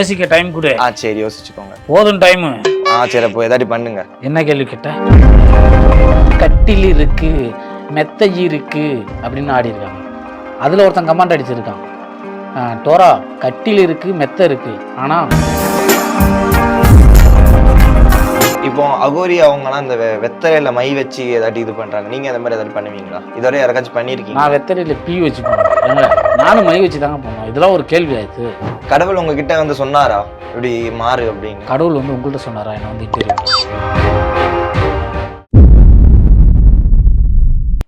யோசிக்க டைம் கொடு. சரி யோசிச்சுக்கோங்க. போதும் டைமு. சரி அப்போ ஏதாட்டி பண்ணுங்க. என்ன கேள்வி கேட்ட? கட்டில் இருக்கு மெத்தை இருக்கு அப்படின்னு ஆடி இருக்காங்க. அதில் ஒருத்தன் கமாண்ட் அடிச்சிருக்கான், டோரா கட்டில் இருக்கு மெத்தை இருக்கு, ஆனால் இப்போ அகோரி அவங்கலாம் இந்த வெத்தலையில மை வச்சு ஏதாட்டி இது பண்றாங்க. நீங்க அந்த மாதிரி ஏதாட்டி பண்ணுவீங்களா? இதோட யாராச்சும் பண்ணிருக்கீங்க? நான் வெத்தலையில பீ வச்சு போனேன், நானும் மை வச்சு தாங்க போனோம். இதெல்லாம் ஒரு கேள்வி ஆயிடுச்சு. கடவுள் உங்ககிட்ட வந்து சொன்னாரா இப்படி மாறு அப்படின்னு? கடவுள் வந்து உங்கள்கிட்ட சொன்னாரா? என்ன வந்து இன்டர்வியூ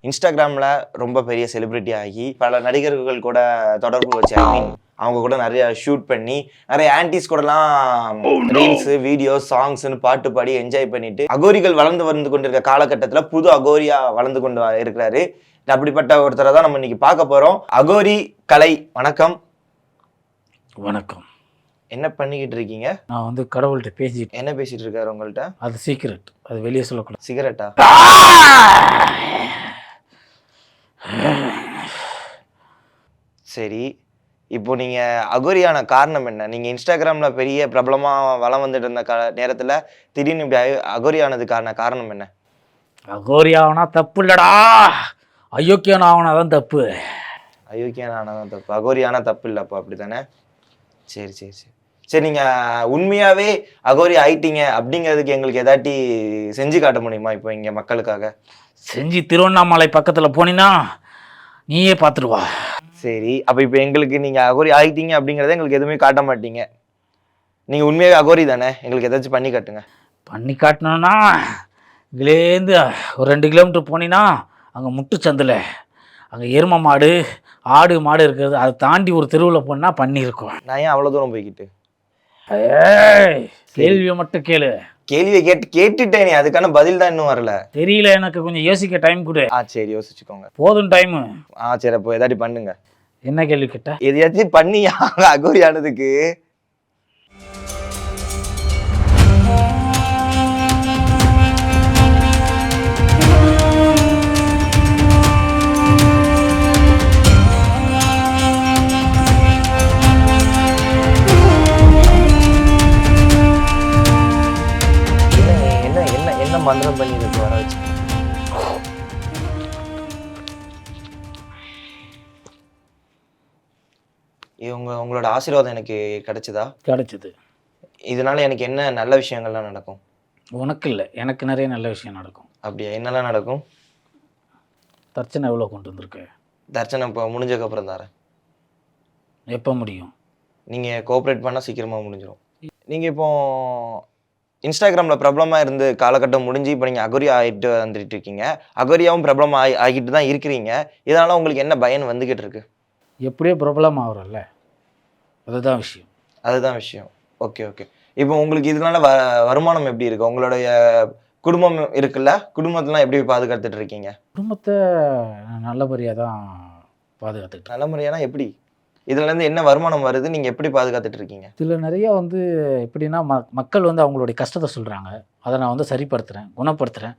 இன்ஸ்டாகிராமில் ரொம்ப பெரிய செலிப்ரிட்டி ஆகி பல நடிகர்கள் கூட தொடர்பு வச்சு, அவங்க கூட நிறைய ஷூட் பண்ணி நிறைய ஆன்டிஸ் கூடலாம் ரீல்ஸு வீடியோஸ் சாங்ஸ்னு பாட்டு பாடி என்ஜாய் பண்ணிட்டு அகோரிகள் வளர்ந்து வந்து கொண்டிருக்க காலகட்டத்தில் புது அகோரியா வளர்ந்து கொண்டு இருக்கிறாரு. அப்படிப்பட்ட ஒருத்தரை தான் நம்ம இன்னைக்கு பார்க்க போகிறோம். அகோரி கலை, வணக்கம். வணக்கம். என்ன பண்ணிக்கிட்டு இருக்கீங்க? நான் வந்து கடவுள்கிட்ட பேசிட்டு. என்ன பேசிட்டு இருக்காரு உங்கள்கிட்ட? அது சீக்ரெட், அது வெளியே சொல்லக்கூடாது. சிகரெட்டா? சரி, இப்போ நீங்க அகோரியான காரணம் என்ன? நீங்க இன்ஸ்டாகிராம்ல பெரிய பிரபலமா வளம் வந்துட்டு இருந்த நேரத்துல திடீர்னு இப்படி அகோரியானதுக்கான காரணம் என்ன? அகோரியாவனா தப்பு இல்லடா, அயோக்கியன் ஆவனாதான் தப்பு. அயோக்கியன் ஆனாதான் தப்பு, அகோரியானா தப்பு இல்லை அப்போ, அப்படித்தானே? சரி சரி சரி சரி, நீங்க உண்மையாவே அகோரி ஆயிட்டீங்க அப்படிங்கிறதுக்கு எங்களுக்கு ஏதாட்டி செஞ்சு காட்ட முடியுமா இப்போ இங்க மக்களுக்காக? செஞ்சு திருவண்ணாமலை பக்கத்துல போனீங்கன்னா நீயே பார்த்துருவா. சரி, அப்போ இப்போ எங்களுக்கு நீங்க அகோரி ஆகிட்டீங்க அப்படிங்கிறத எங்களுக்கு எதுவுமே காட்ட மாட்டீங்க. நீங்க உண்மையாவே அகோரி தானே? எங்களுக்கு ஏதாச்சும் பண்ணி காட்டுங்க. பண்ணி காட்டணும்னா இதுலேருந்து ஒரு 2 கிலோமீட்டர் போனீங்கன்னா அங்கே முட்டுச்சந்தில் அங்கே எரும மாடு ஆடு மாடு இருக்கிறது, அதை தாண்டி ஒரு தெருவில் போனால் பண்ணியிருக்கோம். நான் ஏன் அவ்வளோ தூரம் போய்கிட்டு? கேள்வியை மட்டும் கேளு. கேள்வியை கேட்டுட்டேன், நீ அதுக்கான பதில் தான் இன்னும் வரல. தெரியல, எனக்கு கொஞ்சம் யோசிக்க டைம் கொடு. சரி யோசிச்சுக்கோங்க. போதும் டைமு. சரி அப்போ ஏதாட்டி பண்ணுங்க. என்ன கேள்வி கேட்ட? எதையாச்சும் பண்ணி அகோரி ஆனதுக்கு. என்ன மந்திரம் பண்ணி இதுக்கு வர வச்சு? உங்களோட ஆசீர்வாதம் எனக்கு கிடைச்சதா? கிடைச்சது. இதனால எனக்கு என்ன நல்ல விஷயங்கள்லாம் நடக்கும்? உனக்கு இல்லை, எனக்கு நிறைய நல்ல விஷயம் நடக்கும். அப்படியா? என்னெல்லாம் நடக்கும்? தர்ச்சனை எவ்வளோ கொண்டு வந்திருக்கு? தர்ச்சனை இப்போ முடிஞ்சதுக்கப்புறம் தரேன். எப்போ முடியும்? நீங்கள் கோஆப்ரேட் பண்ணால் சீக்கிரமாக முடிஞ்சிடும். நீங்கள் இப்போ இன்ஸ்டாகிராமில் பிரபலமாக இருந்து காலகட்டம் முடிஞ்சு இப்போ நீங்கள் அகோரி ஆகிட்டு வந்துட்டு இருக்கீங்க. அகோரியாவும் பிரபலமாக ஆகிட்டு தான் இருக்கிறீங்க. இதனால் உங்களுக்கு என்ன பயன் வந்துக்கிட்டு இருக்கு? எப்படியோ பிரபலம் ஆகிறல்ல, அதுதான் விஷயம். அதுதான் விஷயம். Okay okay. இப்போ உங்களுக்கு இதனால வருமானம் எப்படி இருக்குது? உங்களுடைய குடும்பம் இருக்குல்ல, குடும்பத்தெலாம் எப்படி பாதுகாத்துட்டு இருக்கீங்க? குடும்பத்தை நல்லபடியாக தான் பாதுகாத்துக்கிட்டு. நல்ல முறையானா எப்படி? இதுலேருந்து என்ன வருமானம் வருது? நீங்கள் எப்படி பாதுகாத்துட்டு இருக்கீங்க? இதில் நிறையா வந்து எப்படின்னா மக்கள் வந்து அவங்களுடைய கஷ்டத்தை சொல்கிறாங்க, அதை நான் வந்து சரிப்படுத்துகிறேன், குணப்படுத்துகிறேன்.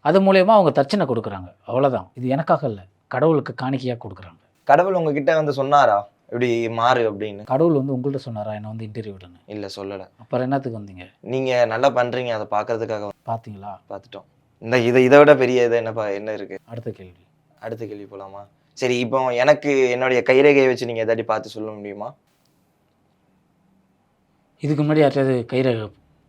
அது மூலயமா அவங்க தர்ச்சனை கொடுக்குறாங்க, அவ்வளோதான். இது எனக்காக இல்லை, கடவுளுக்கு காணிக்கையாக கொடுக்குறாங்க. கடவுள் உங்ககிட்ட வந்து சொன்னாரா இப்படி மாறு அப்படின்னு? கடவுள் வந்து உங்கள்கிட்ட சொன்னாரா என்னை வந்து இன்டர்வியூ விடணும்? இல்லை சொல்லலை. அப்புறம் என்னத்துக்கு வந்தீங்க? நீங்கள் நல்லா பண்ணுறீங்க, அதை பார்க்கறதுக்காக. பார்த்தீங்களா? பார்த்துட்டோம். இதை விட பெரிய இது என்ன இருக்குது? அடுத்த கேள்வி போகலாமா? சரி, இப்போ எனக்கு என்னுடைய கைரேகையை வச்சு நீங்கள் எதாட்டி பார்த்து சொல்ல முடியுமா? இதுக்கு முன்னாடி யார்ட்டாவது கைரேகை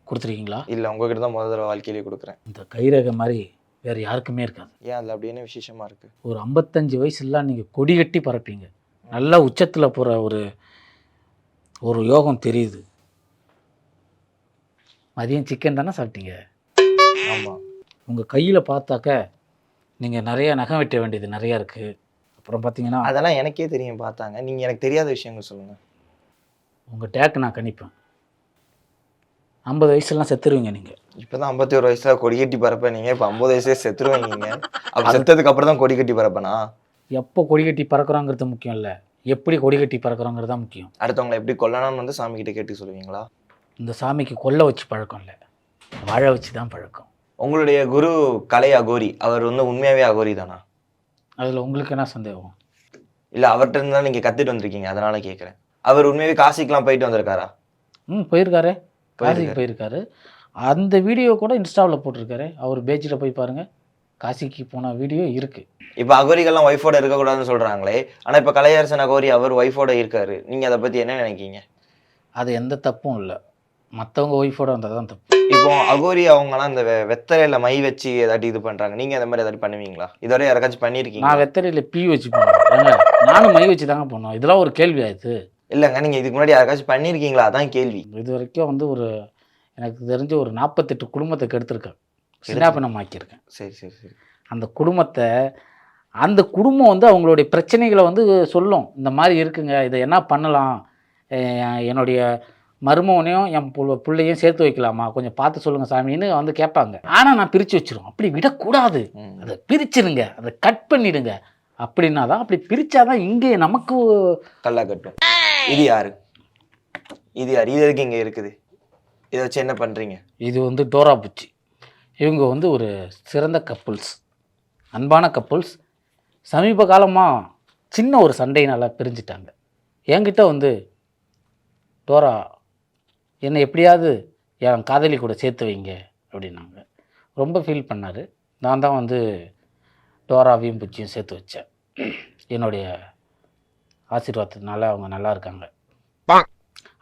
கொடுத்துருக்கீங்களா? இல்லை, உங்ககிட்ட தான் முதல் தடவை வாழ்க்கையிலே கொடுக்குறேன். இந்த கைரேகை மாதிரி வேறு யாருக்குமே இருக்காது. ஏன் அதில் அப்படி என்ன விசேஷமாக இருக்குது? ஒரு 55 வயசுலாம் நீங்கள் கொடி கட்டி பறப்பீங்க, நல்லா உச்சத்தில் போகிற ஒரு யோகம் தெரியுது. மதியம் சிக்கன் தானே சாப்பிட்டீங்க? ஆமாம். உங்கள் கையில் பார்த்தாக்க நீங்கள் நிறைய நகம் வெட்ட வேண்டியது நிறையா இருக்குது. அப்புறம் பார்த்தீங்கன்னா அதெல்லாம் எனக்கே தெரியும், பார்த்தாங்க. நீங்கள் எனக்கு தெரியாத விஷயங்கள் சொல்லுங்கள். உங்கள் டேக்கு நான் கணிப்பேன். 50 வயசுலாம் செத்துருவீங்க நீங்கள். இப்போ தான் 51 வயசுல கொடி கட்டி பறப்பேன், நீங்கள் இப்போ 50 வயசே செத்துருவீங்க. அப்போ செத்ததுக்கு அப்புறம் தான் கொடி கட்டி பறப்பேனா? எப்போ கொடி கட்டி பறக்கிறோங்கிறது முக்கியம் இல்லை, எப்படி கொடி கட்டி பறக்கிறோங்கிறது தான் முக்கியம். அடுத்தவங்களை எப்படி கொல்லணும்னு வந்து சாமி கிட்ட கேட்டு சொல்லுவீங்களா? இந்த சாமிக்கு கொல்ல வச்சு பழக்கம் இல்லை, வாழ வச்சு தான் பழக்கம். உங்களுடைய குரு கலை அகோரி, அவர் வந்து உண்மையாகவே அகோரி தானா? அதில் உங்களுக்கு என்ன சந்தேகம்? இல்லை, அவர்கிட்ட இருந்து தான் நீங்கள் கற்றுட்டு வந்திருக்கீங்க, அதனால் கேட்குறேன். அவர் உண்மையாகவே காசிக்கெலாம் போயிட்டு வந்திருக்காரா? போயிருக்காரு, காசிக்கு போயிருக்காரு. அந்த வீடியோ கூட இன்ஸ்டாவில் போட்டிருக்காரு. அவர் பேஜில் போய் பாருங்கள், காசிக்கு போன வீடியோ இருக்குது. இப்போ அகோரிகள்லாம் ஒய்ஃபோட இருக்கக்கூடாதுன்னு சொல்கிறாங்களே, ஆனால் இப்போ கலையரசன் அகோரி அவர் ஒய்ஃபோட இருக்காரு. நீங்கள் அதை பற்றி என்ன நினைக்கிங்க? அது எந்த தப்பும் இல்லை, மற்றவங்க ஒய்ஃபோட வந்தால் தான் தப்பு. இப்போ அகோரி அவங்கலாம் இந்த வெத்தலையில் மை வச்சு ஏதாட்டி இது பண்ணுறாங்க, நீங்கள் அந்த மாதிரி ஏதாட்டி பண்ணுவீங்களா? இதுவரை யாராச்சும் பண்ணியிருக்கீங்க? நான் வெத்தலையில் பீ வச்சு பண்ணுவேன், நானும் மை வச்சு தாங்க பண்ணுவேன். இதெல்லாம் ஒரு கேள்வி ஆயிடுது. இல்லைங்க, நீங்கள் இதுக்கு முன்னாடி யாராச்சும் பண்ணியிருக்கீங்களா? அதான் கேள்வி. இது வரைக்கும் வந்து எனக்கு தெரிஞ்ச ஒரு 48 குடும்பத்தை கெடுத்துருக்கேன், சின்னாபின்னம் ஆக்கியிருக்கேன். சரி சரி சரி. அந்த குடும்பம் வந்து அவங்களுடைய பிரச்சனைகளை வந்து சொல்லும். இந்த மாதிரி இருக்குங்க, இதை என்ன பண்ணலாம், என்னுடைய மருமகனையும் என் பிள்ளையும் சேர்த்து வைக்கலாமா, கொஞ்சம் பார்த்து சொல்லுங்கள் சாமின்னு வந்து கேட்பாங்க. ஆனால் நான் பிரித்து வச்சிருவோம். அப்படி விடக்கூடாது, அதை பிரிச்சிருங்க, அதை கட் பண்ணிடுங்க. அப்படின்னா தான், அப்படி பிரித்தாதான் இங்கே நமக்கு கல்லா கட்டும். இது யாரு? இது எதுக்கு இங்கே இருக்குது? இதை வச்சு என்ன பண்ணுறீங்க? இது வந்து டோரா புச்சி. இவங்க வந்து ஒரு சிறந்த கப்புள்ஸ், அன்பான கப்புள்ஸ். சமீப காலமாக சின்ன ஒரு சண்டையினால் பிரிஞ்சிட்டாங்க. என்கிட்ட வந்து டோரா என்னை எப்படியாவது என் காதலி கூட சேர்த்து வைங்க அப்படின்னாங்க. ரொம்ப ஃபீல் பண்ணார். நான் தான் வந்து டோராவையும் புச்சியும் சேர்த்து வச்சேன். என்னுடைய ஆசீர்வாதத்தினால அவங்க நல்லா இருக்காங்க.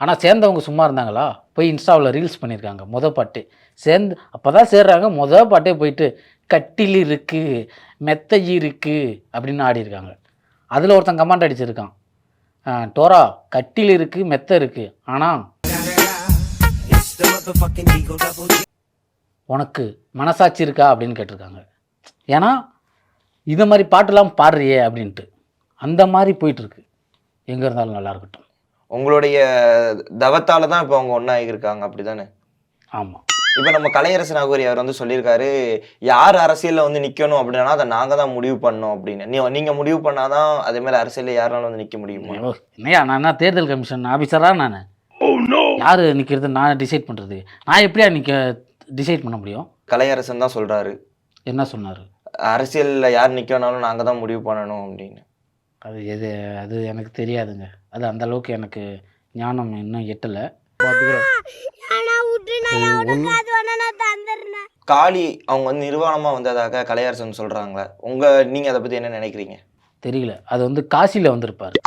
ஆனால் சேர்ந்தவங்க சும்மா இருந்தாங்களா? போய் இன்ஸ்டாவில் ரீல்ஸ் பண்ணியிருக்காங்க. பாட்டு அப்போ தான் சேர்றாங்க. பாட்டே போயிட்டு கட்டில் இருக்குது, மெத்தை இருக்குது அப்படின்னு ஆடிருக்காங்க. அதில் ஒருத்தன் கமெண்ட் அடிச்சிருக்கான், டோரா கட்டில் இருக்குது மெத்தை இருக்குது, ஆனால் உனக்கு மனசாட்சி இருக்கா அப்படின்னு கேட்டிருக்காங்க. ஏன்னா இந்த மாதிரி பாட்டெல்லாம் பாடுறியே அப்படின்ட்டு. அந்த மாதிரி போயிட்டுருக்கு. எங்கே இருந்தாலும் நல்லா இருக்கட்டும். உங்களுடைய தவத்தால தான் இப்போ அவங்க ஒன்றா இருக்காங்க, அப்படி தானே? ஆமாம். இப்போ நம்ம கலையரசன் அகோரி அவர் வந்து சொல்லியிருக்காரு, யார் அரசியலில் வந்து நிற்கணும் அப்படின்னா அதை நாங்கள் தான் முடிவு பண்ணோம் அப்படின்னு. நீங்கள் முடிவு பண்ணாதான் அதே மாதிரி அரசியலில் யாராலும் வந்து நிற்க முடியுமா? என்னையா நான் என்ன தேர்தல் கமிஷன் ஆஃபீஸராக? நான் யார் நிற்கிறது நான் டிசைட் பண்ணுறது? நான் எப்படியா டிசைட் பண்ண முடியும்? கலையரசன் தான் சொல்கிறாரு. என்ன சொன்னார்? அரசியலில் யார் நிற்கனாலும் நாங்கள் தான் முடிவு பண்ணணும் அப்படின்னு. அது எனக்கு தெரியாதுங்க. அது அந்த அளவுக்கு எனக்கு ஞானம் இன்னும் எட்டலை. காளி அவங்க வந்து நிர்வாணமாக வந்ததாக கலையரசன் சொல்கிறாங்களே, நீங்கள் அதை பற்றி என்ன நினைக்கிறீங்க? தெரியல. அது வந்து காசியில் வந்திருப்பார்.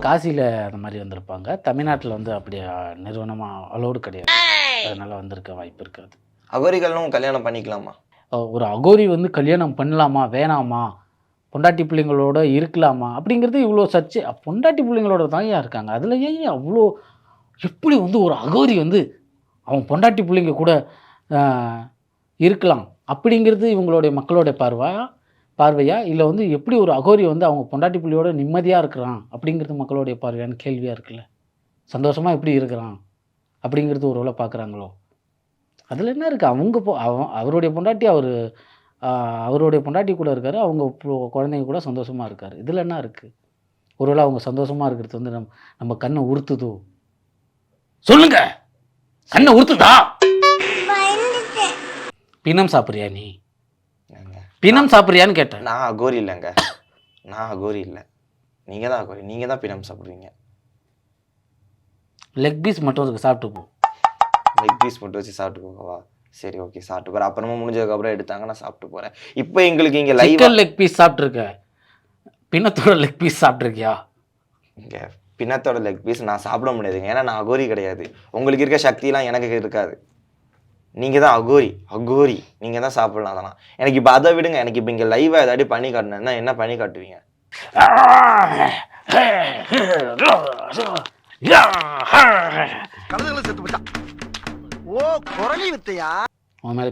காசியில் அந்த மாதிரி வந்திருப்பாங்க. தமிழ்நாட்டில் வந்து அப்படி நிறுவனமாக அலோடு கிடையாது. அதனால் வந்திருக்க வாய்ப்பு இருக்காது. அகோரிகளும் கல்யாணம் பண்ணிக்கலாமா? ஒரு அகோரி வந்து கல்யாணம் பண்ணலாமா வேணாமா, பொண்டாட்டி பிள்ளைங்களோட இருக்கலாமா அப்படிங்கிறது இவ்வளோ சர்ச்சை. பொண்டாட்டி பிள்ளைங்களோட தான் இருக்காங்க. அதில் ஏன் அவ்வளோ, எப்படி வந்து ஒரு அகோரி வந்து அவன் பொண்டாட்டி பிள்ளைங்க கூட இருக்கலாம் அப்படிங்கிறது இவங்களுடைய மக்களுடைய பார்வையா இல்லை வந்து எப்படி ஒரு அகோரி வந்து அவங்க பொண்டாட்டி பிள்ளையோட நிம்மதியாக இருக்கிறான் அப்படிங்கிறது மக்களுடைய பார்வையான கேள்வியாக இருக்குல்ல. சந்தோஷமாக எப்படி இருக்கிறான் அப்படிங்கிறது ஒரு வேளை பார்க்குறாங்களோ? அதில் என்ன இருக்குது? அவருடைய பொண்டாட்டி அவருடைய பொண்டாட்டி கூட இருக்கார், அவங்க குழந்தைங்க கூட சந்தோஷமாக இருக்கார். இதில் என்ன இருக்குது? ஒருவேளை அவங்க சந்தோஷமாக இருக்கிறது வந்து நம்ம கண்ணை உறுத்துதோ? சொல்லுங்க, கண்ணை உறுத்துதா? பிணம் சாப்பிட்றியா நீ? பிணம் சாப்பிட்றியான்னு கேட்டேன். நான் அகோரி இல்லைங்க, நான் அகோரி இல்லை, நீங்கள் தான் அகோரி. நீங்கள் தான் பிணம் சாப்பிட்றீங்க. லெக் பீஸ் மட்டும் சாப்பிட்டு போ. லெக் பீஸ் மட்டும் வச்சு சாப்பிட்டு போகவா? சரி, ஓகே, சாப்பிட்டு போகிறேன். அப்புறமா முடிஞ்சதுக்கப்புறம் எடுத்தாங்க, நான் சாப்பிட்டு போகிறேன். இப்போ எங்களுக்கு இங்கே சிக்கன் லெக் பீஸ் சாப்பிட்ருக்க, பிணத்தோட லெக் பீஸ் சாப்பிட்ருக்கியா? இங்கே பிணத்தோட லெக் பீஸ் நான் சாப்பிட முடியாதுங்க, ஏன்னா நான் அகோரி கிடையாது. உங்களுக்கு இருக்க சக்தியெலாம் எனக்கு இருக்காது. நீங்கள் தான் அகோரி, நீங்கள் தான் சாப்பிடலாம். அதெல்லாம் எனக்கு இப்போ அதை விடுங்க. எனக்கு இப்போ இங்கே லைவாக ஏதாட்டி பண்ணி காட்டினேன்னா என்ன பண்ணி காட்டுவீங்க? உன் மேலே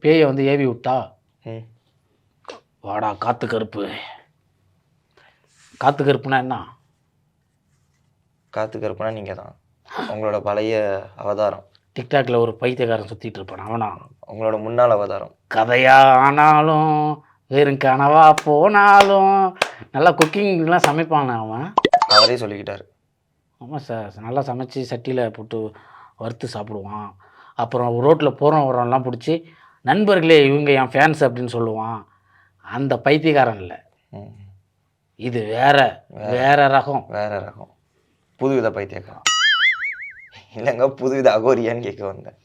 பேயை வந்து ஏவி விட்டா, வாடா காத்து கருப்பு. காத்து கருப்புனா என்ன? காத்து கருப்புனா நீங்கள் தான், உங்களோட பழைய அவதாரம். டிக்டாக்ல ஒரு பைத்தியக்காரன் சுற்றிட்டு இருப்பான், அவனா? உங்களோட முன்னாள் அவதாரம். கதையா ஆனாலும் வெறும் கனவா போனாலும் நல்லா குக்கிங்லாம் சமைப்பான் அவன். அவரே சொல்லிக்கிட்டாரு. ஆமாம் சார், நல்லா சமைச்சு சட்டியில் போட்டு வறுத்து சாப்பிடுவான். அப்புறம் ரோட்டில் போகிறவரெல்லாம் பிடிச்சி நண்பர்களே இவங்க என் ஃபேன்ஸ் அப்படின்னு சொல்லுவான். அந்த பைத்தியக்காரன் இல்லை, இது வேற ரகம். புதுவித பைத்தியக்காரன். இல்லைங்க புதுவித அகோரியான்னு கேட்க வந்தேன்.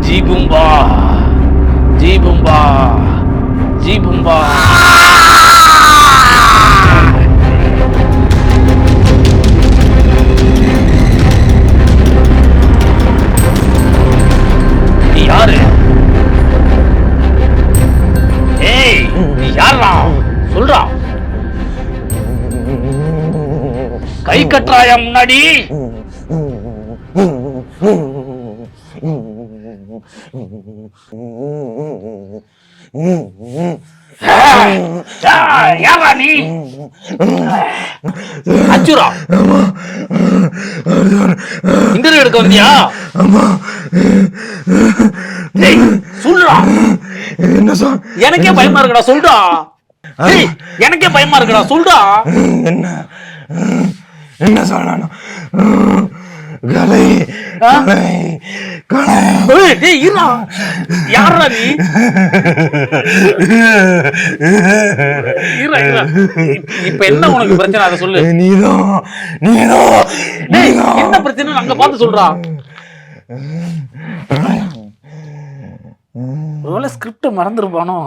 ஜீபும்பா ஜீபும்பா ஜீபும்பா. நீ யாரு? ஏய் நீ யாரா? சொல்றா. கை கட்டுறாயா முன்னாடி? யாரா நீ? அச்சுரா இன்டர்வியூ எடுக்க வந்தியா? டேய் சொல்றா. என்ன சார்? எனக்கே பயமா இருக்குடா சொல்றா. டேய் எனக்கே பயமா இருக்குடா சொல்றா. என்ன என்ன சொல்லணும்? கலை கலை கலை. டேய் இருடா. யாரா நீ? இருடா இருடா. இப்ப என்ன உனக்கு பிரச்சனை அதை சொல்லு. நீதான் நீதான். டேய் என்ன பிரச்சனை அங்க பார்த்து சொல்றா. ஒருவேளை ஸ்கிரிப்ட மறந்துருப்பானோ?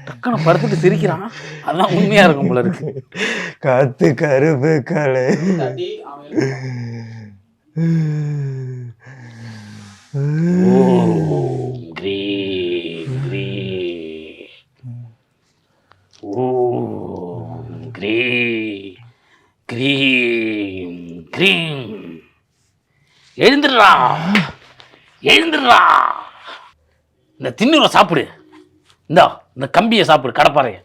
டக்குன்னு படுத்துட்டு சிரிக்கிறான். அதான் உண்மையா இருக்கும் போல இருக்கு. காத்து கருப்பு கலை. ஓம் கிரீம் கிரீம். ஓம் கிரீம் கிரீம் கிரீம். எழுந்துடுறா எழுந்துடுறா. இந்த திண்ணூரை சாப்பிடு. இந்த கம்பியை சாப்பிடு. கடப்பாறைய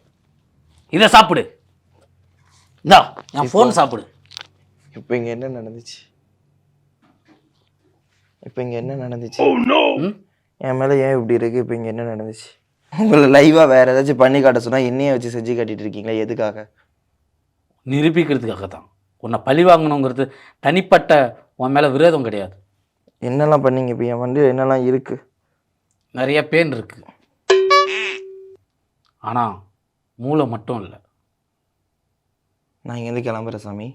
இதை சாப்பிடு. இந்தா என் ஃபோன் சாப்பிடு. இப்போ இங்க என்ன நடந்துச்சு? இப்போ இங்க என்ன நடந்துச்சு? என் மேல ஏன் இப்படி இருக்கு? இப்போ இங்க என்ன நடந்துச்சு? உங்களை லைவா வேற ஏதாச்சும் பண்ணி காட்ட சொன்னா என்னையே வச்சு செஞ்சு காட்டிட்டு இருக்கீங்களா? எதுக்காக? நிரூபிக்கிறதுக்காக தான். உன்னை பழி வாங்கணுங்கிறது தனிப்பட்ட உன் மேலே விரோதம் கிடையாது. என்னெல்லாம் பண்ணீங்க? இப்போ என் வண்டியில் என்னெல்லாம் இருக்கு? நிறைய பேன் இருக்கு. ஆனால் மூளை மட்டும் இல்லை. நான் இங்கேருந்து கிளம்புறேன் சாமி.